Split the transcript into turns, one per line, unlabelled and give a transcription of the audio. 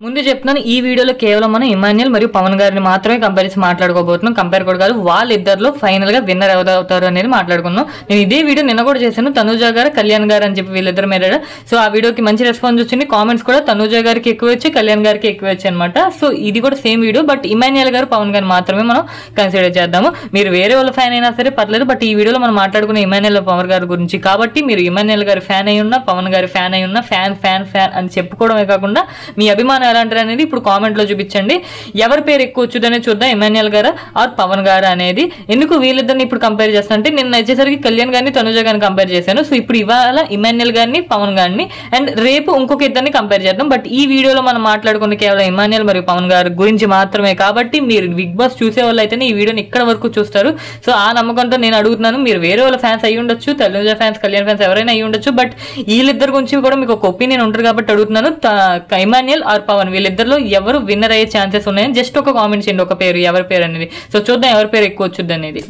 ముందు చెప్తున్నాను ఈ వీడియోలో కేవలం మనం ఇమాన్యుయల్ మరియు పవన్ గారిని మాత్రమే కంపేర్ చేసి మాట్లాడుకోబోతున్నాం. కంపేర్ కూడా కాదు, వాళ్ళిద్దరిలో ఫైనల్ గా విన్నర్ అవుతారు అనేది మాట్లాడుకున్నాం. నేను ఇదే వీడియో నిన్న కూడా చేశాను, తనూజ గారు కళ్యాణ్ గారు అని చెప్పి వీళ్ళిద్దరు మీద. సో ఆ వీడియోకి మంచి రెస్పాన్స్ వచ్చింది. కామెంట్స్ కూడా తనూజ గారికి ఎక్కువ వచ్చి కళ్యాణ్ గారికి ఎక్కువ వచ్చాయి అనమాట. సో ఇది కూడా సేమ్ వీడియో, బట్ ఇమాన్యుయల్ గారు పవన్ గారిని మాత్రమే మనం కన్సిడర్ చేద్దాము. మీరు వేరే వాళ్ళ ఫ్యాన్ అయినా సరే పర్లేదు, బట్ ఈ వీడియోలో మనం మాట్లాడుకునే ఇమాన్యుయల్ పవన్ గారి గురించి కాబట్టి మీరు ఇమాన్యుయల్ గారి ఫ్యాన్ అయి ఉన్నా పవన్ గారి ఫ్యాన్ అయి ఉన్నా ఫ్యాన్ ఫ్యాన్ ఫ్యాన్ అని చెప్పుకోవడమే కాకుండా మీ అభిమానం ఎలాంటి అనేది ఇప్పుడు కామెంట్ లో చూపించండి. ఎవరి పేరు ఎక్కువ వచ్చుదనే చూద్దాం, ఇమాన్యుయల్ గారా ఆర్ పవన్ గారా అనేది. ఎందుకు వీళ్ళిద్దరిని ఇప్పుడు కంపేర్ చేస్తా అంటే నిన్న వచ్చేసరికి కళ్యాణ్ గారిని తనుజ గారిని కంపేర్ చేశాను. సో ఇప్పుడు ఇవాళ ఇమాన్యుయల్ గారిని పవన్ గారిని అండ్ రేపు ఇంకొక ఇద్దరిని కంపేర్ చేద్దాం. బట్ ఈ వీడియోలో మనం మాట్లాడుకున్న కేవలం ఇమాన్యుయల్ మరియు పవన్ గారి గురించి మాత్రమే కాబట్టి మీరు బిగ్ బాస్ చూసే వాళ్ళు అయితేనే ఈ వీడియోని ఇక్కడ వరకు చూస్తారు. సో ఆ నమ్మకంతో నేను అడుగుతున్నాను, మీరు వేరే వాళ్ళ ఫ్యాన్స్ అయ్యి ఉండొచ్చు, తనుజ ఫ్యాన్స్ కళ్యాణ్ ఫ్యాన్స్ ఎవరైనా అయ్యి ఉండొచ్చు, బట్ వీళ్ళిద్దరి గురించి కూడా మీకు ఒక ఒపీనియన్ ఉంటారు కాబట్టి అడుగుతున్నాను. ఇమాన్యుయల్ ఆర్ పవన్ వీళ్ళిద్దరిలో ఎవరు విన్నర్ అయ్యే ఛాన్సెస్ ఉన్నాయని జస్ట్ ఒక కామెంట్ చేయండి, ఒక పేరు ఎవరి పేరు అనేది. సో చూద్దాం ఎవరి పేరు ఎక్కువ వచ్చుద్ది అనేది.